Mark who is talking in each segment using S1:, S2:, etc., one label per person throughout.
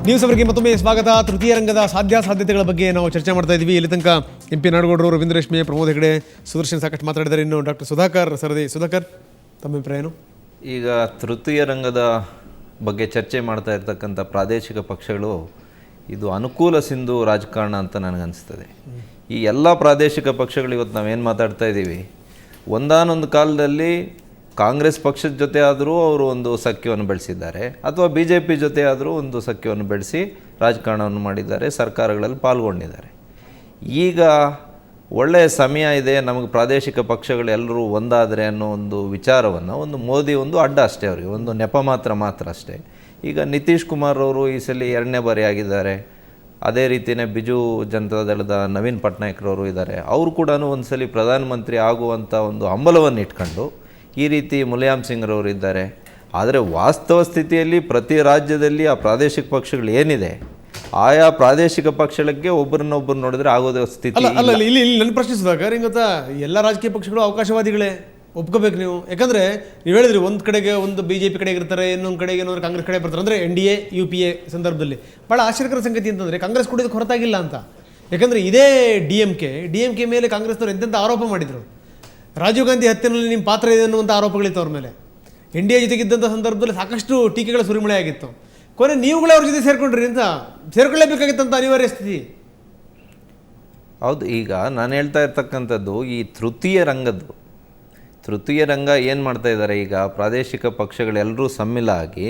S1: News ಅವರಿಗೆ ಮತ್ತೊಮ್ಮೆ ಸ್ವಾಗತ. ತೃತೀಯ ರಂಗದ ಸಾಧ್ಯತೆಗಳ ಬಗ್ಗೆ ನಾವು ಚರ್ಚೆ ಮಾಡ್ತಾ ಇದ್ದೀವಿ. ಇಲ್ಲಿ ತನಕ MP ನಾಡಗೌಡರು, ರವೀಂದ್ರ ರೇಷ್ಮೆ, ಪ್ರಮೋದ್ ಹೆಗಡೆ, ಸುದರ್ಶನ್ ಸಾಕಷ್ಟು ಮಾತಾಡಿದ್ದಾರೆ. ಇನ್ನು ಡಾಕ್ಟರ್ ಸುಧಾಕರ್ ಸರದಿ. ಸುಧಾಕರ್, ತಮ್ಮ ಅಭಿಪ್ರಾಯ ಏನು?
S2: ಈಗ ತೃತೀಯ ರಂಗದ ಬಗ್ಗೆ ಚರ್ಚೆ ಮಾಡ್ತಾ ಇರ್ತಕ್ಕಂಥ ಪ್ರಾದೇಶಿಕ ಪಕ್ಷಗಳು ಇದು ಅನುಕೂಲ ಸಿಂಧು ರಾಜಕಾರಣ ಅಂತ ನನಗನ್ನಿಸ್ತದೆ. ಈ ಎಲ್ಲ ಪ್ರಾದೇಶಿಕ ಪಕ್ಷಗಳು ಇವತ್ತು ನಾವೇನು ಮಾತಾಡ್ತಾ ಇದ್ದೀವಿ, ಒಂದಾನೊಂದು ಕಾಲದಲ್ಲಿ ಕಾಂಗ್ರೆಸ್ ಪಕ್ಷದ ಜೊತೆ ಆದರೂ ಅವರು ಒಂದು ಸಖ್ಯವನ್ನು ಬೆಳೆಸಿದ್ದಾರೆ, ಅಥವಾ BJP ಜೊತೆ ಆದರೂ ಒಂದು ಸಖ್ಯವನ್ನು ಬೆಳೆಸಿ ರಾಜಕಾರಣವನ್ನು ಮಾಡಿದ್ದಾರೆ, ಸರ್ಕಾರಗಳಲ್ಲಿ ಪಾಲ್ಗೊಂಡಿದ್ದಾರೆ. ಈಗ ಒಳ್ಳೆಯ ಸಮಯ ಇದೆ, ನಮಗೆ ಪ್ರಾದೇಶಿಕ ಪಕ್ಷಗಳು ಎಲ್ಲರೂ ಒಂದಾದರೆ ಅನ್ನೋ ಒಂದು ವಿಚಾರವನ್ನು ಒಂದು ಮೋದಿ ಒಂದು ಅಡ್ಡ ಅಷ್ಟೇ, ಅವರಿಗೆ ಒಂದು ನೆಪ ಮಾತ್ರ ಅಷ್ಟೇ. ಈಗ ನಿತೀಶ್ ಕುಮಾರ್ ಅವರು ಈ ಸಲ 2ನೇ ಬಾರಿ ಆಗಿದ್ದಾರೆ. ಅದೇ ರೀತಿಯೇ ಬಿಜು ಜನತಾದಳದ ನವೀನ್ ಪಟ್ನಾಯಕರವರು ಇದ್ದಾರೆ. ಅವರು ಕೂಡ ಒಂದು ಸಲ ಪ್ರಧಾನಮಂತ್ರಿ ಆಗುವಂಥ ಒಂದು ಹಂಬಲವನ್ನು ಇಟ್ಕೊಂಡು ಈ ರೀತಿ ಮುಲಾಯಂ ಸಿಂಗ್ರವರು ಇದ್ದಾರೆ. ಆದರೆ ವಾಸ್ತವ ಸ್ಥಿತಿಯಲ್ಲಿ ಪ್ರತಿ ರಾಜ್ಯದಲ್ಲಿ ಆ ಪ್ರಾದೇಶಿಕ ಪಕ್ಷಗಳು ಏನಿದೆ, ಆಯಾ ಪ್ರಾದೇಶಿಕ ಪಕ್ಷಗಳಿಗೆ ಒಬ್ಬರನ್ನೊಬ್ಬರು ನೋಡಿದ್ರೆ ಆಗೋದ ಸ್ಥಿತಿ
S1: ಅಲ್ಲ. ಇಲ್ಲಿ ನನ್ನ ಪ್ರಶ್ನೆ ಸುಧಾಕರ್, ಹಿಂಗೆ ಗೊತ್ತಾ, ಎಲ್ಲ ರಾಜಕೀಯ ಪಕ್ಷಗಳು ಅವಕಾಶವಾದಿಗಳೇ, ಒಪ್ಕೋಬೇಕು ನೀವು. ಯಾಕಂದರೆ ನೀವು ಹೇಳಿದ್ರಿ, ಒಂದು ಕಡೆಗೆ ಒಂದು BJP ಕಡೆಗೆ ಇರ್ತಾರೆ, ಇನ್ನೊಂದು ಕಡೆಗೆ ಏನಾದ್ರು ಕಾಂಗ್ರೆಸ್ ಕಡೆ ಬರ್ತಾರೆ. ಅಂದರೆ NDA UPA ಸಂದರ್ಭದಲ್ಲಿ ಭಾಳ ಆಶ್ಚರ್ಯಕರ ಸಂಗತಿ ಅಂತಂದರೆ ಕಾಂಗ್ರೆಸ್ ಕೂಡ ಇದಕ್ಕೆ ಹೊರತಾಗಿಲ್ಲ ಅಂತ. ಯಾಕಂದರೆ ಇದೇ DMK ಮೇಲೆ ಕಾಂಗ್ರೆಸ್ನವ್ರು ಎಂತೆಂಥ ಆರೋಪ ಮಾಡಿದರು. ರಾಜೀವ್ ಗಾಂಧಿ ಹತ್ಯೆಯಲ್ಲಿ ನಿಮ್ಮ ಪಾತ್ರ ಇದೆ ಅನ್ನುವಂಥ ಆರೋಪಗಳಿತ್ತು ಅವ್ರ ಮೇಲೆ. NDA ಜೊತೆಗಿದ್ದಂಥ ಸಂದರ್ಭದಲ್ಲಿ ಸಾಕಷ್ಟು ಟೀಕೆಗಳ ಸುರಿಮಳೆ ಆಗಿತ್ತು. ಕೊನೆ ನೀವುಗಳೇ ಅವ್ರ ಜೊತೆ ಸೇರ್ಕೊಂಡ್ರಿ ಅಂತ, ಸೇರ್ಕೊಳ್ಳೇಬೇಕಾಗಿತ್ತಂತ ಅನಿವಾರ್ಯ ಸ್ಥಿತಿ.
S2: ಹೌದು. ಈಗ ನಾನು ಹೇಳ್ತಾ ಇರ್ತಕ್ಕಂಥದ್ದು ಈ ತೃತೀಯ ರಂಗ ಏನು ಮಾಡ್ತಾ ಇದ್ದಾರೆ, ಈಗ ಪ್ರಾದೇಶಿಕ ಪಕ್ಷಗಳೆಲ್ಲರೂ ಸಮ್ಮಿಲ ಆಗಿ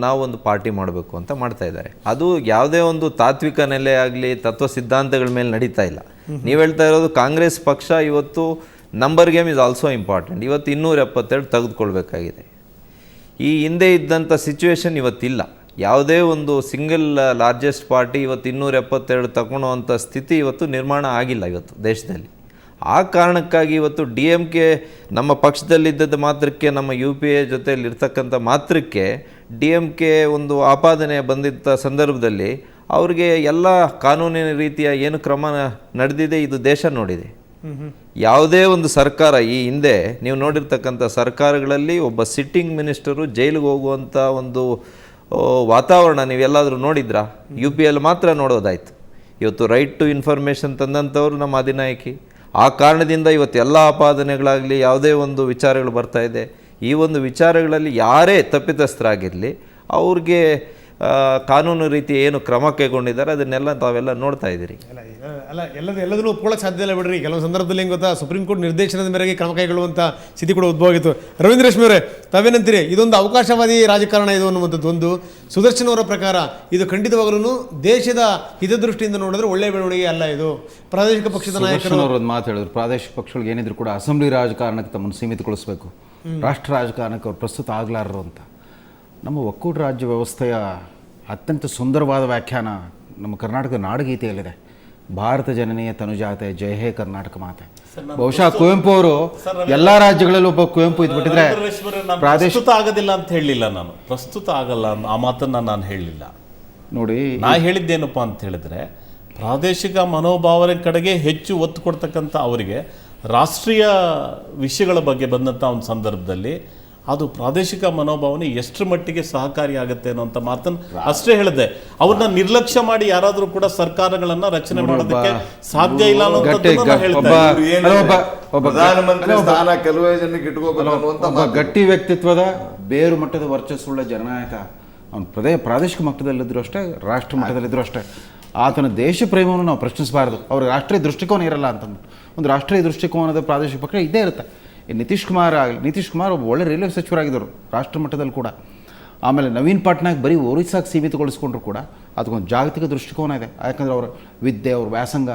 S2: ನಾವೊಂದು ಪಾರ್ಟಿ ಮಾಡಬೇಕು ಅಂತ ಮಾಡ್ತಾ ಇದ್ದಾರೆ. ಅದು ಯಾವುದೇ ಒಂದು ತಾತ್ವಿಕ ನೆಲೆ ಆಗಲಿ ತತ್ವ ಸಿದ್ಧಾಂತಗಳ ಮೇಲೆ ನಡೀತಾ ಇಲ್ಲ. ನೀವು ಹೇಳ್ತಾ ಇರೋದು ಕಾಂಗ್ರೆಸ್ ಪಕ್ಷ ಇವತ್ತು number game is also important. ಇವತ್ತು 272 ತೆಗೆದುಕೊಳ್ಬೇಕಾಗಿದೆ. ಈ ಹಿಂದೆ ಇದ್ದಂಥ ಸಿಚುವೇಶನ್ ಇವತ್ತಿಲ್ಲ. ಯಾವುದೇ ಒಂದು ಸಿಂಗಲ್ ಲಾರ್ಜೆಸ್ಟ್ ಪಾರ್ಟಿ ಇವತ್ತು 272 ತಗೊಳ್ಳೋವಂಥ ಸ್ಥಿತಿ ಇವತ್ತು ನಿರ್ಮಾಣ ಆಗಿಲ್ಲ ಇವತ್ತು ದೇಶದಲ್ಲಿ. ಆ ಕಾರಣಕ್ಕಾಗಿ ಇವತ್ತು DMK ನಮ್ಮ ಪಕ್ಷದಲ್ಲಿದ್ದದ್ದು ಮಾತ್ರಕ್ಕೆ, ನಮ್ಮ UPA ಜೊತೆಯಲ್ಲಿರ್ತಕ್ಕಂಥ ಮಾತ್ರಕ್ಕೆ DMK ಒಂದು ಆಪಾದನೆ ಬಂದಿದ್ದ ಸಂದರ್ಭದಲ್ಲಿ ಅವ್ರಿಗೆ ಎಲ್ಲ ಕಾನೂನಿನ ರೀತಿಯ ಏನು ಕ್ರಮ ನಡೆದಿದೆ ಇದು ದೇಶ ನೋಡಿದೆ. ಯಾವುದೇ ಒಂದು ಸರ್ಕಾರ ಈ ಹಿಂದೆ ನೀವು ನೋಡಿರ್ತಕ್ಕಂಥ ಸರ್ಕಾರಗಳಲ್ಲಿ ಒಬ್ಬ ಸಿಟ್ಟಿಂಗ್ ಮಿನಿಸ್ಟರು ಜೈಲಿಗೆ ಹೋಗುವಂಥ ಒಂದು ವಾತಾವರಣ ನೀವೆಲ್ಲಾದರೂ ನೋಡಿದ್ರಾ? UPಯಲ್ಲಿ ಮಾತ್ರ ನೋಡೋದಾಯಿತು. ಇವತ್ತು ರೈಟ್ ಟು ಇನ್ಫಾರ್ಮೇಷನ್ ತಂದಂಥವ್ರು ನಮ್ಮ ಅಧಿನಾಯಕಿ. ಆ ಕಾರಣದಿಂದ ಇವತ್ತು ಎಲ್ಲ ಆಪಾದನೆಗಳಾಗಲಿ ಯಾವುದೇ ಒಂದು ವಿಚಾರಗಳು ಬರ್ತಾ ಇದೆ. ಈ ಒಂದು ವಿಚಾರಗಳಲ್ಲಿ ಯಾರೇ ತಪ್ಪಿತಸ್ಥರಾಗಿರಲಿ ಅವ್ರಿಗೆ ಕಾನೂನು ರೀತಿ ಏನು ಕ್ರಮ ಕೈಗೊಂಡಿದ್ದಾರೆ ಅದನ್ನೆಲ್ಲ ತಾವೆಲ್ಲ ನೋಡ್ತಾ ಇದ್ದೀರಿ.
S1: ಎಲ್ಲದನ್ನೂ ಒಪ್ಕೊಳ್ಳೋಕೆ ಸಾಧ್ಯ ಇಲ್ಲ ಬಿಡ್ರಿ. ಕೆಲವೊಂದು ಸಂದರ್ಭದಲ್ಲಿ ಹೆಂಗೆ ಗೊತ್ತಾ, ಸುಪ್ರೀಂ ಕೋರ್ಟ್ ನಿರ್ದೇಶನದ ಮೇರೆಗೆ ಕ್ರಮ ಕೈಗೊಳ್ಳುವಂಥ ಸ್ಥಿತಿ ಕೂಡ ಉದ್ಭವ ಆಗಿತ್ತು. ರವೀಂದ್ರ ರೇಷ್ಮೆ ಅವರೇ, ತಾವೇನಂತೀರಿ? ಇದೊಂದು ಅವಕಾಶವಾದಿ ರಾಜಕಾರಣ ಇದು ಅನ್ನುವಂಥದ್ದು ಒಂದು. ಸುದರ್ಶನ್ ಅವರ ಪ್ರಕಾರ ಇದು ಖಂಡಿತವಾಗಲೂ ದೇಶದ ಹಿತದೃಷ್ಟಿಯಿಂದ ನೋಡಿದ್ರೆ ಒಳ್ಳೆಯ ಬೆಳವಣಿಗೆ ಅಲ್ಲ. ಇದು ಪ್ರಾದೇಶಿಕ ಪಕ್ಷದ ನಾಯಕರು
S3: ಒಂದು ಮಾತು ಹೇಳಿದ್ರು, ಪ್ರಾದೇಶಿಕ ಪಕ್ಷಗಳಿಗೆ ಏನಿದ್ರು ಕೂಡ ಅಸೆಂಬ್ಲಿ ರಾಜಕಾರಣಕ್ಕೆ ತಮ್ಮನ್ನು ಸೀಮಿತಗೊಳಿಸಬೇಕು, ರಾಷ್ಟ್ರ ರಾಜಕಾರಣಕ್ಕೆ ಅವ್ರು ಪ್ರಸ್ತುತ ಆಗಲಾರರು ಅಂತ. ನಮ್ಮ ಒಕ್ಕೂಟ ರಾಜ್ಯ ವ್ಯವಸ್ಥೆಯ ಅತ್ಯಂತ ಸುಂದರವಾದ ವ್ಯಾಖ್ಯಾನ ನಮ್ಮ ಕರ್ನಾಟಕದ ನಾಡಗೀತೆಯಲ್ಲಿದೆ. ಭಾರತ ಜನನೀಯ ತನುಜಾತೆ ಜಯ ಹೇ ಕರ್ನಾಟಕ ಮಾತೆ. ಬಹುಶಃ ಕುವೆಂಪು ಅವರು ಎಲ್ಲ ರಾಜ್ಯಗಳಲ್ಲೂ ಒಬ್ಬ ಕುವೆಂಪು ಇದ್ಬಿಟ್ಟಿದ್ರೆ
S4: ಪ್ರಸ್ತುತ ಆಗೋದಿಲ್ಲ ಅಂತ ಹೇಳಲಿಲ್ಲ ನಾನು. ಪ್ರಸ್ತುತ ಆಗಲ್ಲ ಆ ಮಾತನ್ನು ನಾನು ಹೇಳಲಿಲ್ಲ.
S3: ನೋಡಿ,
S4: ನಾ ಹೇಳಿದ್ದೇನಪ್ಪ ಅಂತ ಹೇಳಿದ್ರೆ, ಪ್ರಾದೇಶಿಕ ಮನೋಭಾವನೆ ಕಡೆಗೆ ಹೆಚ್ಚು ಒತ್ತು ಕೊಡ್ತಕ್ಕಂಥ ಅವರಿಗೆ ರಾಷ್ಟ್ರೀಯ ವಿಷಯಗಳ ಬಗ್ಗೆ ಬಂದಂಥ ಒಂದು ಸಂದರ್ಭದಲ್ಲಿ ಅದು ಪ್ರಾದೇಶಿಕ ಮನೋಭಾವನೆ ಎಷ್ಟರ ಮಟ್ಟಿಗೆ ಸಹಕಾರಿಯಾಗುತ್ತೆ ಅನ್ನೋಂಥ ಮಾತನ್ನು ಅಷ್ಟೇ ಹೇಳಿದೆ. ಅವ್ರನ್ನ ನಿರ್ಲಕ್ಷ್ಯ ಮಾಡಿ ಯಾರಾದರೂ ಕೂಡ ಸರ್ಕಾರಗಳನ್ನ ರಚನೆ ಮಾಡೋದಕ್ಕೆ ಸಾಧ್ಯ ಇಲ್ಲ
S3: ಒಬ್ಬ ಗಟ್ಟಿ ವ್ಯಕ್ತಿತ್ವದ ಬೇರು ಮಟ್ಟದ ವರ್ಚಸ್ಸುಳ್ಳ ಜನನಾಯಕ ಅವನು ಪ್ರಾದೇಶಿಕ ಮಟ್ಟದಲ್ಲಿದ್ದರೂ ಅಷ್ಟೇ, ರಾಷ್ಟ್ರ ಮಟ್ಟದಲ್ಲಿದ್ದರೂ ಅಷ್ಟೇ ಆತನ ದೇಶ ಪ್ರೇಮವನ್ನು ನಾವು ಪ್ರಶ್ನಿಸಬಾರ್ದು. ಅವ್ರ ರಾಷ್ಟ್ರೀಯ ದೃಷ್ಟಿಕೋನ ಇರಲ್ಲ ಅಂತಂದ್ಬಿಟ್ಟು ಒಂದು ರಾಷ್ಟ್ರೀಯ ದೃಷ್ಟಿಕೋನದ ಪ್ರಾದೇಶಿಕ ಪಕ್ಷ ಇದ್ದೇ ಇರುತ್ತೆ. ನಿತೀಶ್ ಕುಮಾರ್ ಒಬ್ಬ ಒಳ್ಳೆ ರೈಲ್ವೆ ಸಚಿವರಾಗಿದ್ದರು ರಾಷ್ಟ್ರ ಮಟ್ಟದಲ್ಲಿ ಕೂಡ. ಆಮೇಲೆ ನವೀನ್ ಪಟ್ನಾಯಕ್ ಬರೀ ಒರಿಸ್ಸಾಗೆ ಸೀಮಿತಗೊಳಿಸ್ಕೊಂಡ್ರು ಕೂಡ ಅದಕ್ಕೊಂದು ಜಾಗತಿಕ ದೃಷ್ಟಿಕೋನ ಇದೆ. ಯಾಕಂದರೆ ಅವರ ವಿದ್ಯೆ, ಅವ್ರ ವ್ಯಾಸಂಗ,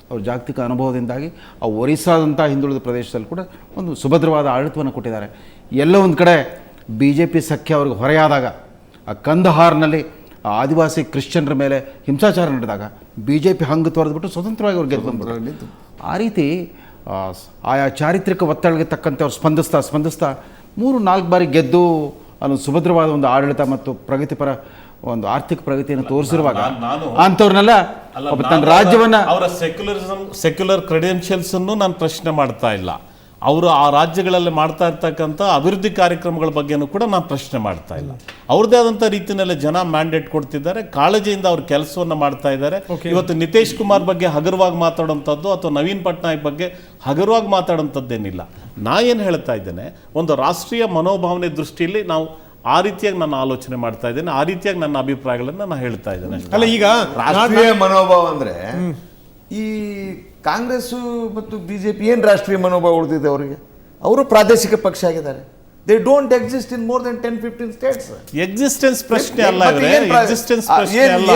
S3: ಅವ್ರ ಜಾಗತಿಕ ಅನುಭವದಿಂದಾಗಿ ಆ ಒರಿಸ್ಸಾದಂಥ ಹಿಂದುಳಿದ ಪ್ರದೇಶದಲ್ಲಿ ಕೂಡ ಒಂದು ಸುಭದ್ರವಾದ ಆಡಳಿತವನ್ನು ಕೊಟ್ಟಿದ್ದಾರೆ. ಎಲ್ಲೋ ಒಂದು ಕಡೆ BJP ಸಖ್ಯ ಅವ್ರಿಗೆ ಹೊರೆಯಾದಾಗ, ಆ ಕಂದಹಾರ್ನಲ್ಲಿ ಆದಿವಾಸಿ ಕ್ರಿಶ್ಚಿಯನ್ರ ಮೇಲೆ ಹಿಂಸಾಚಾರ ನಡೆದಾಗ BJP ಹಂಗೆ ತೊರೆದ್ಬಿಟ್ಟು ಸ್ವತಂತ್ರವಾಗಿ ಅವ್ರು ಗೆದ್ದು ಬಂದ್ಬಿಟ್ಟು ಆ ರೀತಿ ಆಯಾ ಚಾರಿತ್ರಿಕ ಒತ್ತಡಕ್ಕೆ ತಕ್ಕಂತೆ ಅವ್ರು ಸ್ಪಂದಿಸ್ತಾ 3-4 ಬಾರಿ ಗೆದ್ದು ಅಲ್ಲಿ ಸುಭದ್ರವಾದ ಒಂದು ಆಡಳಿತ ಮತ್ತು ಪ್ರಗತಿಪರ ಒಂದು ಆರ್ಥಿಕ ಪ್ರಗತಿಯನ್ನು ತೋರಿಸಿರುವಾಗ ಅಂಥವ್ರನ್ನೆಲ್ಲ ತನ್ನ ರಾಜ್ಯವನ್ನ
S4: ಅವರ ಸೆಕ್ಯುಲರ್ ಕ್ರೆಡೆನ್ಷಿಯಲ್ಸ್ ಅನ್ನು ನಾನು ಪ್ರಶ್ನೆ ಮಾಡ್ತಾ ಇಲ್ಲ. ಅವರು ಆ ರಾಜ್ಯಗಳಲ್ಲಿ ಮಾಡ್ತಾ ಇರ್ತಕ್ಕಂಥ ಅಭಿವೃದ್ಧಿ ಕಾರ್ಯಕ್ರಮಗಳ ಬಗ್ಗೆನೂ ಕೂಡ ನಾನು ಪ್ರಶ್ನೆ ಮಾಡ್ತಾ ಇಲ್ಲ. ಅವ್ರದ್ದೇ ಆದಂಥ ರೀತಿಯಲ್ಲಿ ಜನ ಮ್ಯಾಂಡೇಟ್ ಕೊಡ್ತಿದ್ದಾರೆ, ಕಾಳಜಿಯಿಂದ ಅವ್ರ ಕೆಲಸವನ್ನು ಮಾಡ್ತಾ ಇದ್ದಾರೆ. ಇವತ್ತು ನಿತೀಶ್ ಕುಮಾರ್ ಬಗ್ಗೆ ಹಗುರವಾಗಿ ಮಾತಾಡೋಂಥದ್ದು ಅಥವಾ ನವೀನ್ ಪಟ್ನಾಯಕ್ ಬಗ್ಗೆ ಹಗುರವಾಗಿ ಮಾತಾಡೋಂಥದ್ದೇನಿಲ್ಲ. ನಾ ಏನು ಹೇಳ್ತಾ ಇದ್ದೇನೆ, ಒಂದು ರಾಷ್ಟ್ರೀಯ ಮನೋಭಾವನೆ ದೃಷ್ಟಿಯಲ್ಲಿ ನಾವು ಆ ರೀತಿಯಾಗಿ ನಾನು ಆಲೋಚನೆ ಮಾಡ್ತಾ ಇದ್ದೇನೆ, ಆ ರೀತಿಯಾಗಿ ನನ್ನ ಅಭಿಪ್ರಾಯಗಳನ್ನು ನಾನು ಹೇಳ್ತಾ ಇದ್ದೇನೆ.
S1: ಅಲ್ಲ ಈಗ
S5: ರಾಷ್ಟ್ರೀಯ ಮನೋಭಾವ ಅಂದ್ರೆ ಈ ಕಾಂಗ್ರೆಸ್ ಮತ್ತು ಬಿಜೆಪಿ ಏನು ರಾಷ್ಟ್ರೀಯ ಮನೋಭಾವ ಉಳಿದಿದೆ ಅವರಿಗೆ? ಅವರು ಪ್ರಾದೇಶಿಕ ಪಕ್ಷ ಆಗಿದ್ದಾರೆ. They don't exist in more than 10-15 States.
S4: Existence ಪ್ರಶ್ನೆ ಅಲ್ಲ ಇವರೇ, ಎಕ್ಸಿಸ್ಟೆನ್ಸ್ ಪ್ರಶ್ನೆ ಅಲ್ಲ.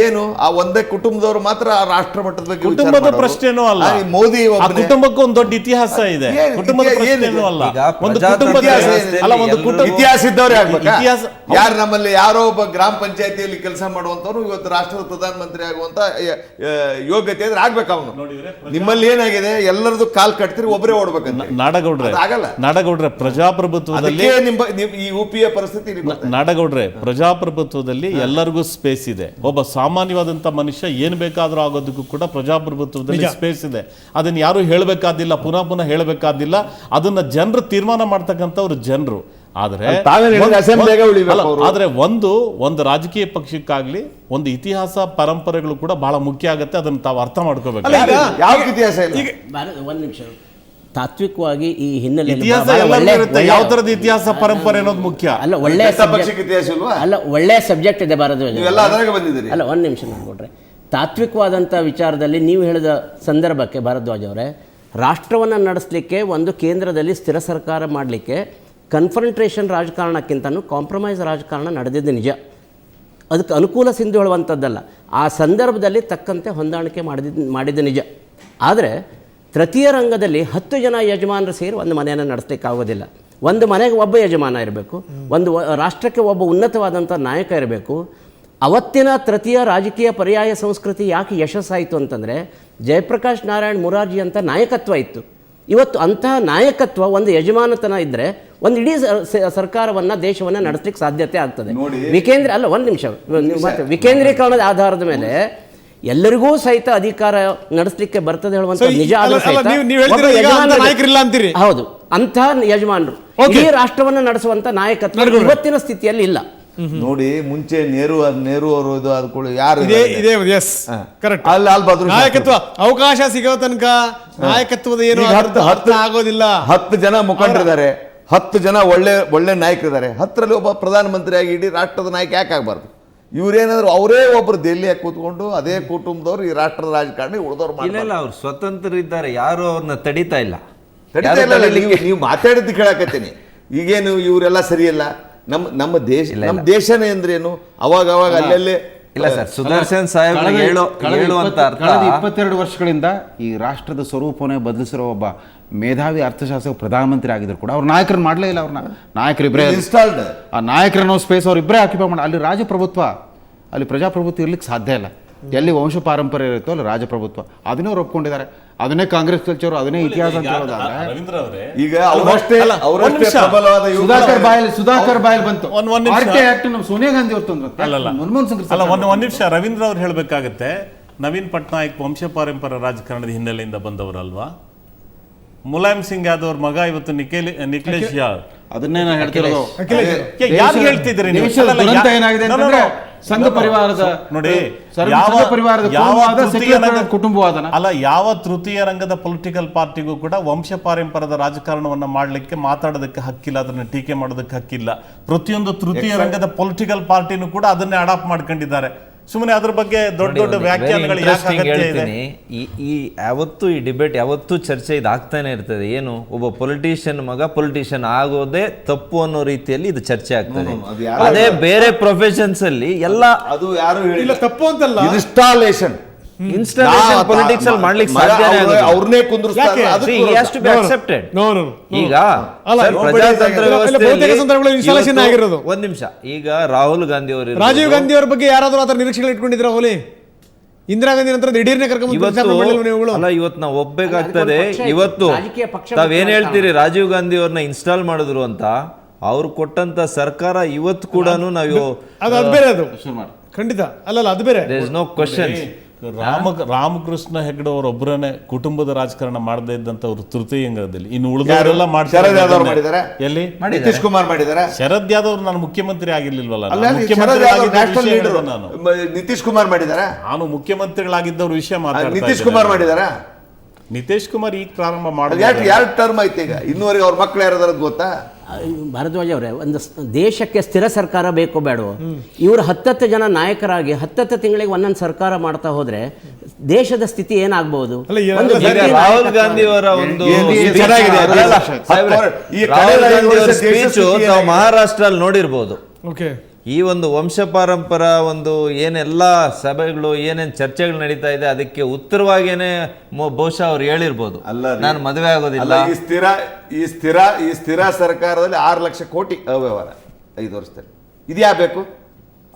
S5: ಏನು ಆ ಒಂದೇ ಕುಟುಂಬದವರು ಮಾತ್ರ ಆ ರಾಷ್ಟ್ರ ಮಟ್ಟದ ಬಗ್ಗೆ ವಿಚಾರ
S4: ಕುಟುಂಬದ
S5: ಮಾಡೋರು.
S4: ಪ್ರಶ್ನೆನೂ ಅಲ್ಲ.
S5: ಆ ಮೋದಿ
S4: ಆ
S5: ಒಬ್ಬನೇ.
S4: ಕುಟುಂಬಕ್ಕೂ ಒಂದು ದೊಡ್ಡ ಇತಿಹಾಸ ಇದೆ.
S5: ಏನು
S4: ಕುಟುಂಬದ
S5: ಇತಿಹಾಸ
S4: ಪ್ರಶ್ನೆನೂ ಅಲ್ಲ.
S2: ಈಗ
S4: ಒಂದು
S2: ಪ್ರಜಾತಂತ್ರ
S4: ಕುಟುಂಬದ
S2: ವ್ಯವಸ್ಥೆಯಲ್ಲಿ
S4: ಅಲ್ಲ, ಒಂದು ಕುಟುಂಬ
S5: ಇತಿಹಾಸ ಇದ್ದವ್ರೆ ಆಗ್ಬೇಕಾ?
S4: ಇತಿಹಾಸ
S5: ಯಾರು ನಮ್ಮಲ್ಲಿ ಯಾರೋ ಒಬ್ಬ ಗ್ರಾಮ ಪಂಚಾಯತಿಯಲ್ಲಿ ಕೆಲಸ ಮಾಡುವಂತವ್ರು ಇವತ್ತು ರಾಷ್ಟ್ರದ ಪ್ರಧಾನಮಂತ್ರಿ ಆಗುವಂತ ಯೋಗ್ಯತೆ ಇದ್ರೆ ಆಗ್ಬೇಕು ಅವನು. ನಿಮ್ಮಲ್ಲಿ ಏನಾಗಿದೆ, ಎಲ್ಲರದು ಕಾಲ್ ಕಟ್ತೀರಿ, ಒಬ್ಬರೇ ಓಡ್ಬೇಕಂತ.
S4: ನಾಡಗೌಡ್ರೆ
S5: ಆಗಲ್ಲ.
S4: ನಾಡಗೌಡ್ರೆ ಪ್ರಜಾಪ್ರಭುತ್ವದಲ್ಲಿ
S5: ಈ UPA ಪರಿಸ್ಥಿತಿ ನಿಮಗೆ ಗೊತ್ತಾ?
S4: ನಾಡಗೌಡ್ರೆ ಪ್ರಜಾಪ್ರಭುತ್ವದಲ್ಲಿ ಎಲ್ಲರಿಗೂ ಸ್ಪೇಸ್ ಇದೆ. ಒಬ್ಬ ಸಾಮಾನ್ಯವಾದಂಥ ಮನುಷ್ಯ ಏನು ಬೇಕಾದರೂ ಆಗೋದಕ್ಕೂ ಕೂಡ ಪ್ರಜಾಪ್ರಭುತ್ವದಲ್ಲಿ ಸ್ಪೇಸ್ ಇದೆ. ಅದನ್ನ ಯಾರು ಹೇಳಬೇಕಾದಿಲ್ಲ, ಪುನಃ ಪುನಃ ಹೇಳಬೇಕಾದಿಲ್ಲ. ಅದನ್ನ ಜನರು ತೀರ್ಮಾನ ಮಾಡ್ತಕ್ಕಂಥವ್ರು ಜನರು. ಆದ್ರೆ
S5: ತಾವೇನ್ ಹೇಳಿದ್ರೆ ಅಸೆಂಬ್ಲಿಗೆ ಉಳಿಬೇಕು
S4: ಅಲ್ಲ,
S5: ಅವ್ರು.
S4: ಆದ್ರೆ ಒಂದು ರಾಜಕೀಯ ಪಕ್ಷಕ್ಕಾಗ್ಲಿ ಒಂದು ಇತಿಹಾಸ ಪರಂಪರೆಗಳು ಕೂಡ ಬಹಳ ಮುಖ್ಯ ಆಗುತ್ತೆ. ಅದನ್ನ ತಾವು ಅರ್ಥ ಮಾಡ್ಕೋಬೇಕು.
S1: ಅಲ್ಲ, ಈಗ
S5: ಯಾವ ಇತಿಹಾಸ ಇಲ್ಲ.
S6: ಒಂದು ನಿಮಿಷ, ತಾತ್ವಿಕವಾಗಿ ಈ ಹಿನ್ನೆಲೆಯಲ್ಲಿ
S4: ಇತಿಹಾಸ
S6: ಬಹಳ
S4: ಎಲ್ಲರಿಗೂ
S6: ಒಳ್ಳೆ-
S4: ಇರುತ್ತೆ. ಯಾವ ತರದ ಇತಿಹಾಸ ಪರಂಪರೆ ಅನ್ನೋದು ಮುಖ್ಯ.
S6: ಅಲ್ಲ, ಒಳ್ಳೆ
S5: ಎಂತ ಪಕ್ಷಕ್ಕೆ ಇತಿಹಾಸ ಇಲ್ವಾ?
S6: ಅಲ್ಲ, ಒಳ್ಳೆ ಸಬ್ಜೆಕ್ಟ್ ಇದೆ ಭಾರತದಲ್ಲಿ.
S5: ನೀವೆಲ್ಲ ಅದ್ರಾಗ ಬಂದಿದ್ದೀರಿ.
S6: ಅಲ್ಲ, ಒಂದು ನಿಮಿಷ ನೋಡ್ಕೊಟ್ರೆ, ತಾತ್ವಿಕವಾದಂಥ ವಿಚಾರದಲ್ಲಿ ನೀವು ಹೇಳಿದ ಸಂದರ್ಭಕ್ಕೆ ಭಾರದ್ವಾಜ್ ಅವರೇ, ರಾಷ್ಟ್ರವನ್ನು ನಡೆಸಲಿಕ್ಕೆ ಒಂದು ಕೇಂದ್ರದಲ್ಲಿ ಸ್ಥಿರ ಸರ್ಕಾರ ಮಾಡಲಿಕ್ಕೆ ಕನ್ಫ್ರಂಟ್ರೇಷನ್ ರಾಜಕಾರಣಕ್ಕಿಂತನೂ ಕಾಂಪ್ರಮೈಸ್ ರಾಜಕಾರಣ ನಡೆದಿದ್ದು ನಿಜ. ಅದಕ್ಕೆ ಅನುಕೂಲ ಸಿಂಧು ಹೇಳುವಂಥದ್ದಲ್ಲ. ಆ ಸಂದರ್ಭದಲ್ಲಿ ತಕ್ಕಂತೆ ಹೊಂದಾಣಿಕೆ ಮಾಡಿದ್ದು ನಿಜ. ಆದರೆ ತೃತೀಯ ರಂಗದಲ್ಲಿ 10 ಜನ ಯಜಮಾನರು ಸೇರಿ ಒಂದು ಮನೆಯನ್ನು ನಡೆಸಲಿಕ್ಕೆ ಆಗೋದಿಲ್ಲ. ಒಂದು ಮನೆಗೆ ಒಬ್ಬ ಯಜಮಾನ ಇರಬೇಕು, ಒಂದು ರಾಷ್ಟ್ರಕ್ಕೆ ಒಬ್ಬ ಉನ್ನತವಾದಂಥ ನಾಯಕ ಇರಬೇಕು. ಅವತ್ತಿನ ತೃತೀಯ ರಾಜಕೀಯ ಪರ್ಯಾಯ ಸಂಸ್ಕೃತಿ ಯಾಕೆ ಯಶಸ್ಸಾಯಿತು ಅಂತಂದರೆ, ಜಯಪ್ರಕಾಶ್ ನಾರಾಯಣ್ ಮುರಾರ್ಜಿ ಅಂತ ನಾಯಕತ್ವ ಇತ್ತು. ಇವತ್ತು ಅಂತಹ ನಾಯಕತ್ವ, ಒಂದು ಯಜಮಾನತನ ಇದ್ದರೆ ಒಂದು ಇಡೀ ಸರ್ಕಾರವನ್ನು ದೇಶವನ್ನು ನಡೆಸಲಿಕ್ಕೆ ಸಾಧ್ಯತೆ ಆಗ್ತದೆ. ಒಂದು ನಿಮಿಷ, ವಿಕೇಂದ್ರೀಕರಣದ ಆಧಾರದ ಮೇಲೆ ಎಲ್ಲರಿಗೂ ಸಹಿತ ಅಧಿಕಾರ ನಡೆಸಲಿಕ್ಕೆ ಬರ್ತದೆ ಹೇಳುವಂತ ನಿಜ.
S1: ನಾಯಕರಿಲ್ಲ ಅಂತೀರಿ?
S6: ಹೌದು, ಅಂಥ ಯಜಮಾನರು ಇಡೀ ರಾಷ್ಟ್ರವನ್ನು ನಡೆಸುವಂತ ನಾಯಕತ್ವ ಇವತ್ತಿನ ಸ್ಥಿತಿಯಲ್ಲಿ ಇಲ್ಲ.
S5: ನೋಡಿ, ಮುಂಚೆ ನೆಹರು ಅವರು ಇದು ಅದಕ್ಕೂ ಯಾರು
S1: ನಾಯಕತ್ವ ಅವಕಾಶ ಸಿಗೋ ತನಕ ನಾಯಕತ್ವದ ಏನು ಆಗೋದಿಲ್ಲ.
S5: 10 ಜನ ಮುಖಂಡರಿದ್ದಾರೆ, 10 ಜನ ಒಳ್ಳೆ ನಾಯಕರಿದ್ದಾರೆ. 10ರಲ್ಲಿ ಒಬ್ಬ ಪ್ರಧಾನಮಂತ್ರಿಯಾಗಿ ಇಡೀ ರಾಷ್ಟ್ರದ ನಾಯಕ ಯಾಕೆ ಆಗ್ಬಾರ್ದು? ಇವ್ರೇನಾದ್ರು ಅವರೇ ಒಬ್ರು ದೆಹಲಿಯಾಗಿ ಕೂತ್ಕೊಂಡು ಅದೇ ಕುಟುಂಬದವ್ರು ಈ ರಾಷ್ಟ್ರದ ರಾಜಕಾರಣಿ ಉಳಿದವ್ರು
S2: ಇಲ್ಲ, ಅವ್ರು ಸ್ವತಂತ್ರ ಇದ್ದಾರೆ, ಯಾರು ಅವ್ರನ್ನ ತಡಿತಾ ಇಲ್ಲ.
S5: ನೀವು ಮಾತಾಡಿದ್ದು ಕೇಳಕತ್ತೀನಿ. ಈಗೇನು ಇವರೆಲ್ಲ ಸರಿಯಲ್ಲ, ನಮ್ಮ ದೇಶನೇ ಅಂದ್ರೇನು? ಅವಾಗ ಅಲ್ಲಲ್ಲೇ
S2: ಇಲ್ಲ ಸರ್, ಸುದರ್ಶನ್ ಸಾಹೇಬ್ ಹೇಳುವಂತ ಅರ್ಥ,
S3: ಕಳೆದ 22 ವರ್ಷಗಳಿಂದ ಈ ರಾಷ್ಟ್ರದ ಸ್ವರೂಪವನ್ನೇ ಬದಲಿಸಿರೋ ಒಬ್ಬ ಮೇಧಾವಿ ಅರ್ಥಶಾಸ್ತ್ರ ಪ್ರಧಾನಮಂತ್ರಿ ಆಗಿದ್ರು ಕೂಡ ಅವ್ರ ನಾಯಕರನ್ನ ಮಾಡಲೇ ಇಲ್ಲ. ಅವ್ರನ್ನ ನಾಯಕರಿಬ್ಬರೇ
S5: ಇನ್ಸ್ಟಾಲ್ಡ್,
S3: ಆ ನಾಯಕರನ್ನೋ ಸ್ಪೇಸ್ ಅವರಿಬ್ಬರೇ ಆಕ್ಯುಪೈ ಮಾಡಿ. ಅಲ್ಲಿ ರಾಜಪ್ರಭುತ್ವ, ಅಲ್ಲಿ ಪ್ರಜಾಪ್ರಭುತ್ವ ಇರ್ಲಿಕ್ಕೆ ಸಾಧ್ಯ ಇಲ್ಲ. ಎಲ್ಲಿ ವಂಶ ಪಾರಂಪರ್ಯ ಇರುತ್ತೋ ಅಲ್ಲಿ ರಾಜಪ್ರಭುತ್ವ, ಅದನ್ನೇ ಅವ್ರು ಒಪ್ಕೊಂಡಿದ್ದಾರೆ. ಅದನ್ನೇ ಕಾಂಗ್ರೆಸ್ ಕಲ್ಚರ್, ಅದನ್ನೇ ಇತಿಹಾಸ ಅಂತ ಹೇಳೋದಾದ್ರೆ
S4: ರವೀಂದ್ರ ಅವರೇ,
S5: ಈಗ ಅವರಷ್ಟೇ ಪ್ರಬಲವಾದ
S3: ಸುಧಾಕರ್ ಬಾಯಲ್ಲಿ ಬಂತು.
S4: ಒಂದ್ ನಿಮಿಷ.
S3: RK ಆಕ್ಟ್ ನಮ್ಮ ಸೋನಿಯಾ ಗಾಂಧಿ ಅವ್ರು ತಂದ್ರು. ಮನಮೋಹನ್ ಸಿಂಗ್
S4: ಅಲ್ಲ, ಒಂದ್ ನಿಮಿಷ. ರವೀಂದ್ರ ಅವ್ರು ಹೇಳ್ಬೇಕಾಗತ್ತೆ, ನವೀನ್ ಪಟ್ನಾಯಕ್ ವಂಶ ಪಾರಂಪರ್ಯ ರಾಜಕಾರಣದ ಹಿನ್ನೆಲೆಯಿಂದ ಬಂದವರಲ್ವಾ? ಮುಲಾಯಂ ಸಿಂಗ್ ಯಾದವ್ ಅವ್ರ ಮಗ ಇವತ್ತು ನಿಖಿಲೇಶ್ ಯಾದವ್.
S3: ಅದನ್ನೇ ನಾನು ಹೇಳ್ತಿರೋದು.
S4: ಯಾರು ಹೇಳ್ತಿದ್ರಿ ನೀವು?
S3: ದುರಂತ ಏನಾಗಿದೆ ಅಂತಂದ್ರೆ ಸಂಘ ಪರಿವಾರದ
S4: ನೋಡಿ,
S3: ಕುಟುಂಬವಾದನ
S4: ಅಲ್ಲ, ಯಾವ ತೃತೀಯ ರಂಗದ ಪೊಲಿಟಿಕಲ್ ಪಾರ್ಟಿಗೂ ಕೂಡ ವಂಶ ಪಾರಂಪರ್ಯದ ರಾಜಕಾರಣವನ್ನ ಮಾಡ್ಲಿಕ್ಕೆ, ಮಾತಾಡೋದಕ್ಕೆ ಹಕ್ಕಿಲ್ಲ, ಅದನ್ನ ಟೀಕೆ ಮಾಡೋದಕ್ಕೆ ಹಕ್ಕಿಲ್ಲ. ಪ್ರತಿಯೊಂದು ತೃತೀಯ ರಂಗದ ಪೊಲಿಟಿಕಲ್ ಪಾರ್ಟಿನೂ ಕೂಡ ಅದನ್ನೇ ಅಡಾಪ್ಟ್ ಮಾಡ್ಕೊಂಡಿದ್ದಾರೆ. ಸುಮ್ಮನೆ ಅದ್ರ ಬಗ್ಗೆ ದೊಡ್ಡ ವ್ಯಾಖ್ಯಾನಗಳು ಯಾಕೆ ಅಗತ್ಯ ಇದೆ?
S2: ಈ ಯಾವತ್ತು ಈ ಡಿಬೇಟ್ ಯಾವತ್ತೂ ಚರ್ಚೆ ಇದಾಗ್ತಾನೆ ಇರ್ತದೆ. ಏನು, ಒಬ್ಬ ಪೊಲಿಟಿಷಿಯನ್ ಮಗ ಪೊಲಿಟಿಷಿಯನ್ ಆಗೋದೇ ತಪ್ಪು ಅನ್ನೋ ರೀತಿಯಲ್ಲಿ ಇದು ಚರ್ಚೆ ಆಗ್ತದೆ. ಅದೇ ಬೇರೆ ಪ್ರೊಫೆಷನ್ಸ್ ಅಲ್ಲಿ ಎಲ್ಲ
S5: ಅದು ಯಾರು ಹೇಳಿಲ್ಲ,
S1: ತಪ್ಪು ಅಂತಲ್ಲ.
S5: ಇನ್ಸ್ಟಾಲೇಷನ್
S2: ಪೊಲಿಟಿಕ್ಸ್ ಅಲ್ಲಿ ಮಾಡ್ಲಿಕ್ಕೆ ಸಾಧ್ಯನೇ ಆಗೋದಿಲ್ಲ.
S5: ಅವ್ರನ್ನೇ ಕುಂದ್ರಿಸ್ತಾರೆ.
S2: See, he has to be accepted. ಈಗ
S1: ಅಲ್ಲ,
S2: ಪ್ರಜಾತಂತ್ರ
S1: ಬಹುತೇಕ ಸಂದರ್ಭಗಳಲ್ಲಿ installation ಆಗಿರೋದು.
S2: ಒಂದ್ ನಿಮಿಷ. ಈಗ ರಾಹುಲ್ ಗಾಂಧಿ ಅವರು,
S1: ರಾಜೀವ್ ಗಾಂಧಿ ಅವ್ರ ಬಗ್ಗೆ ಯಾರಾದ್ರೂ ಆತರ ನಿರೀಕ್ಷೆಗಳು ಇಟ್ಕೊಂಡಿದ್ರ? ಹೋಲಿ ಇಂದಿರಾ ಗಾಂಧಿ ನಂತರ ದಿಢೀರ್ನೆ
S2: ಇವತ್ತು ನಾವು ಒಪ್ಪಬೇಕಾಗ್ತದೆ. ಇವತ್ತು ತಾವೇನ್ ಹೇಳ್ತೀರಿ, ರಾಜೀವ್ ಗಾಂಧಿ ಅವ್ರನ್ನ ಇನ್ಸ್ಟಾಲ್ ಮಾಡಿದ್ರು ಅಂತ, ಅವ್ರು ಕೊಟ್ಟಂತ ಸರ್ಕಾರ ಇವತ್ತು ಕೂಡ ನಾವು
S1: ಅದು ಬೇರೆ, ಅದು ಖಂಡಿತ ಅಲ್ಲಲ್ಲ, ಅದು ಬೇರೆ.
S2: there is no question.
S4: Ramakrishna Hegde ಅವರೊಬ್ಬರನ್ನೇ ಕುಟುಂಬದ ರಾಜಕಾರಣ ಮಾಡದೇ ಇದ್ದಂಥವ್ರು ತೃತೀಯಾಂಗದಲ್ಲಿ, ಇನ್ನು ಉಳಿದವರೆಲ್ಲ
S5: ಶರದ್ ಯಾದವ್
S4: ಮಾಡ್ತಾರೆ.
S5: ಮಾಡಿದ್ದಾರೆ,
S4: ಎಲ್ಲಿ
S5: ನಿತೀಶ್ ಕುಮಾರ್ ಮಾಡಿದ್ದಾರೆ.
S4: ಶರದ್ ಯಾದವ್ ನಾನು ಮುಖ್ಯಮಂತ್ರಿ ಆಗಿರ್ಲಿಲ್ವಲ್ಲ,
S5: ಅಲ್ಲ,
S4: ನಾನು
S5: ಅಲ್ಲಿ
S4: ಮುಖ್ಯಮಂತ್ರಿ
S5: ಶರದ್ ಯಾದವ್
S4: ಆಗಿದ್ದ
S5: ನ್ಯಾಷನಲ್
S4: ವಿಷಯ
S5: ಲೀಡರ್.
S4: ಹೇಳಿದೆ ನಾನು.
S5: ನಿತೀಶ್ ಕುಮಾರ್ ಮಾಡಿದ್ದಾರೆ,
S4: ನಾನು ಮುಖ್ಯಮಂತ್ರಿಗಳಾಗಿದ್ದವ್ರ ವಿಷಯ ಮಾತಾಡ್ತಾ
S5: ನಿತೀಶ್
S4: ಇದ್ದೇನೆ.
S5: ಕುಮಾರ್ ಮಾಡಿದ್ದಾರೆ.
S4: ನಿತೀಶ್ ಕುಮಾರ್ ಈಗ ಪ್ರಾರಂಭ
S5: ಅದು
S4: ಮಾಡಿದ್ರು.
S5: ಎರಡು ಟರ್ಮ್ ಐತೆ ಈಗ, ಇನ್ನೂವರೆಗೆ ಅವ್ರ ಮಕ್ಳು ಯಾರಾದ್ರೂ ಗೊತ್ತಾ?
S6: ಭಾರದ್ವಾಜ್ ಅವರೇ, ಒಂದು ದೇಶಕ್ಕೆ ಸ್ಥಿರ ಸರ್ಕಾರ ಬೇಕೋ ಬೇಡವೋ? ಇವರು 10 ಜನ ನಾಯಕರಾಗಿ 10 ತಿಂಗಳಿಗೆ ಒಂದೊಂದು ಸರ್ಕಾರ ಮಾಡ್ತಾ ಹೋದ್ರೆ ದೇಶದ ಸ್ಥಿತಿ ಏನಾಗಬಹುದು?
S1: ಅಲ್ಲ, ಈ
S6: ಒಂದು
S1: ಎಲ್ಲ
S2: ಈಗ
S6: ಗಟ್ಟಿ
S2: ರಾಹುಲ್
S6: ನಾಯಕತ್ವ-
S2: ಗಾಂಧಿ ಅವರ ಒಂದು
S5: ಚೆನ್ನಾಗಿದೆ.
S2: ಅಲ್ಲ, ಅಲ್ಲ,
S5: ಸಾಹೇಬ್ರೆ, ಈ ಕಳೆದ
S2: ರಾಹುಲ್
S5: 5
S2: ಗಾಂಧಿ ಅವರ
S5: ವರ್ಷ ದೇಶ
S2: ಸ್ಪೀಚ್
S5: ಸ್ಥಿತಿ
S2: ತಾವು
S5: ಏನಾಗಿದೆ?
S2: ಮಹಾರಾಷ್ಟ್ರಲ್ಲಿ ನೋಡಿರ್ಬೋದು.
S1: ಓಕೆ,
S2: ಈ ಒಂದು ವಂಶ ಪಾರಂಪರ ಒಂದು ಏನೆಲ್ಲ ಸಭೆಗಳು ಏನೇನು ಚರ್ಚೆಗಳು ನಡೀತಾ ಇದೆ ಅದಕ್ಕೆ ಉತ್ತರವಾಗೇನೆ ಬಹುಶಃ ಅವ್ರು ಹೇಳಿರ್ಬೋದು,
S5: ಅಲ್ಲ ರೀ.
S2: ನಾನು ಮದುವೆ ಆಗೋದಿಲ್ಲ.
S5: ಅಲ್ಲ, ಈ ಸ್ಥಿರ ಸರ್ಕಾರದಲ್ಲಿ 6 ಲಕ್ಷ ಕೋಟಿ ಅವ್ಯವಹಾರ 5 ವರ್ಷದಲ್ಲಿ. ಇದ್ಯಾ ಬೇಕು?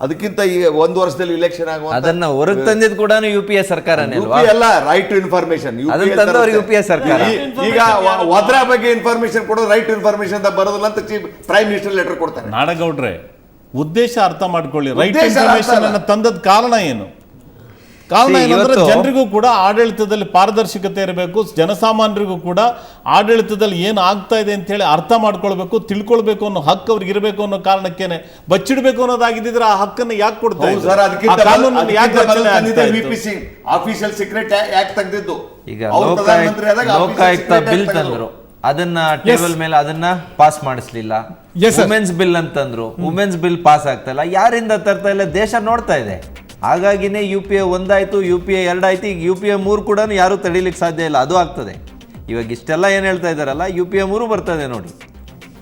S5: ಅದಕ್ಕಿಂತ ಈಗ 1 ವರ್ಷದಲ್ಲಿ ಇಲೆಕ್ಷನ್ ಆಗುವ
S2: ಅದನ್ನ ಹೊರಗೆ ತಂದಿದ್ ಕೂಡ UPA ಸರ್ಕಾರನೇ ಅಲ್ವಾ?
S5: ಎಲ್ಲ ರೈಟ್ ಟು ಇನ್ಫಾರ್ಮೇಶನ್
S2: ಅದನ್ನ ತಂದವರು UPA ಸರ್ಕಾರ.
S5: ಈಗ ವದ್ರಾ ಬಗ್ಗೆ ಇನ್ಫಾರ್ಮೇಶನ್ ಕೊಡೋದು ರೈಟ್ ಟು ಇನ್ಫಾರ್ಮೇಶನ್ ಅಂತ ಬರೋದಿಲ್ಲ ಅಂತ ಪ್ರೈಮ್ ಮಿನಿಸ್ಟರ್ ಲೆಟರ್ ಕೊಡ್ತಾರೆ.
S4: ನಾಡಗೌಡ್ರೆ, ಉದ್ದೇಶ ಅರ್ಥ ಮಾಡ್ಕೊಳ್ಳಿ. ರೈಟ್
S5: ಉದ್ದೇಶ ಅರ್ಥ
S4: ಇನ್ಫಾರ್ಮೇಶನ್ ಅನ್ನ ತಂದದ ಕಾರಣ ಏನು? ಕಾರಣ
S2: See,
S4: ಏನಂದ್ರೆ
S2: ಇವತ್ತು-
S4: ಜನರಿಗೂ ಕೂಡ ಆಡಳಿತದಲ್ಲಿ ಪಾರದರ್ಶಕತೆ ಇರಬೇಕು, ಜನಸಾಮಾನ್ಯರಿಗೂ ಕೂಡ ಆಡಳಿತದಲ್ಲಿ ಏನು ಆಗ್ತಾ ಇದೆ ಅಂತ ಹೇಳಿ ಅರ್ಥ ಮಾಡ್ಕೊಳ್ಬೇಕು, ತಿಳ್ಕೊಳ್ಬೇಕು ಅನ್ನೋ ಹಕ್ಕು ಅವ್ರಿಗೆ ಇರಬೇಕು ಅನ್ನೋ ಕಾರಣಕ್ಕೇನೆ ಬಚ್ಚಿಡಬೇಕು ಅನ್ನೋದಾಗಿದ್ದಿದ್ರೆ ಆ ಹಕ್ಕನ್ನು ಯಾಕೆ ಕೊಡ್ತಾ
S5: ಹೌದು
S4: ಇದ್ರು?
S5: ಸರ್,
S4: ಆ ಕಾನೂನನ್ನು ಯಾಕೆ ರಚನೆ ಆಗ್ತಾ ಇತ್ತು?
S5: VPC ಆಫೀಷಿಯಲ್ ಸೀಕ್ರೆಟ್ ಯಾಕೆ ತೆಗೆದಿದ್ದು?
S2: ಈಗ ಲೋಕಾಯುಕ್ತ ಬಿಲ್ ತಂದ್ರು, ಅದನ್ನ ಟೇಬಲ್ ಮೇಲೆ ಅದನ್ನ ಪಾಸ್ ಮಾಡಿಸ್ಲಿಲ್ಲ.
S1: Yes, sir.
S2: ವುಮೆನ್ಸ್ ಬಿಲ್ ಅಂತಂದ್ರು, ವುಮೆನ್ಸ್ ಬಿಲ್ ಪಾಸ್ ಆಗ್ತಾ ಇಲ್ಲ. ಯಾರಿಂದ ತರ್ತಾ ಇಲ್ಲ? ದೇಶ ನೋಡ್ತಾ ಇದೆ. ಹಾಗಾಗಿನೇ UPA 1 ಆಯ್ತು, UPA 2 ಆಯ್ತು, ಈಗ UPA 3 ಕೂಡ ಯಾರು ತಡಿಲಿಕ್ಕೆ ಸಾಧ್ಯ ಇಲ್ಲ, ಅದು ಆಗ್ತದೆ. ಇವಾಗ ಇಷ್ಟೆಲ್ಲ ಏನ್ ಹೇಳ್ತಾ ಇದಾರಲ್ಲ, UPA 3 ಬರ್ತದೆ ನೋಡಿ.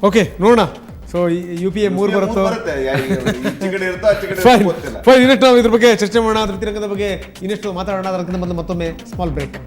S1: ಓಕೆ, ನೋಡೋಣ. ಸೊ UPA 3 ಬರುತ್ತೋ? ಫೈನ್, ಇನ್ನಷ್ಟು ನಾವು ಇದ್ರ ಬಗ್ಗೆ ಚರ್ಚೆ ಮಾಡೋಣ, ತೃತೀಯ ರಂಗದ ಬಗ್ಗೆ ಇನ್ನಷ್ಟು ಮಾತಾಡೋಣ. ಅದಕ್ಕಿಂತ ಮೊದಲು ಮತ್ತೊಮ್ಮೆ ಸ್ಮಾಲ್ ಬ್ರೇಕ್.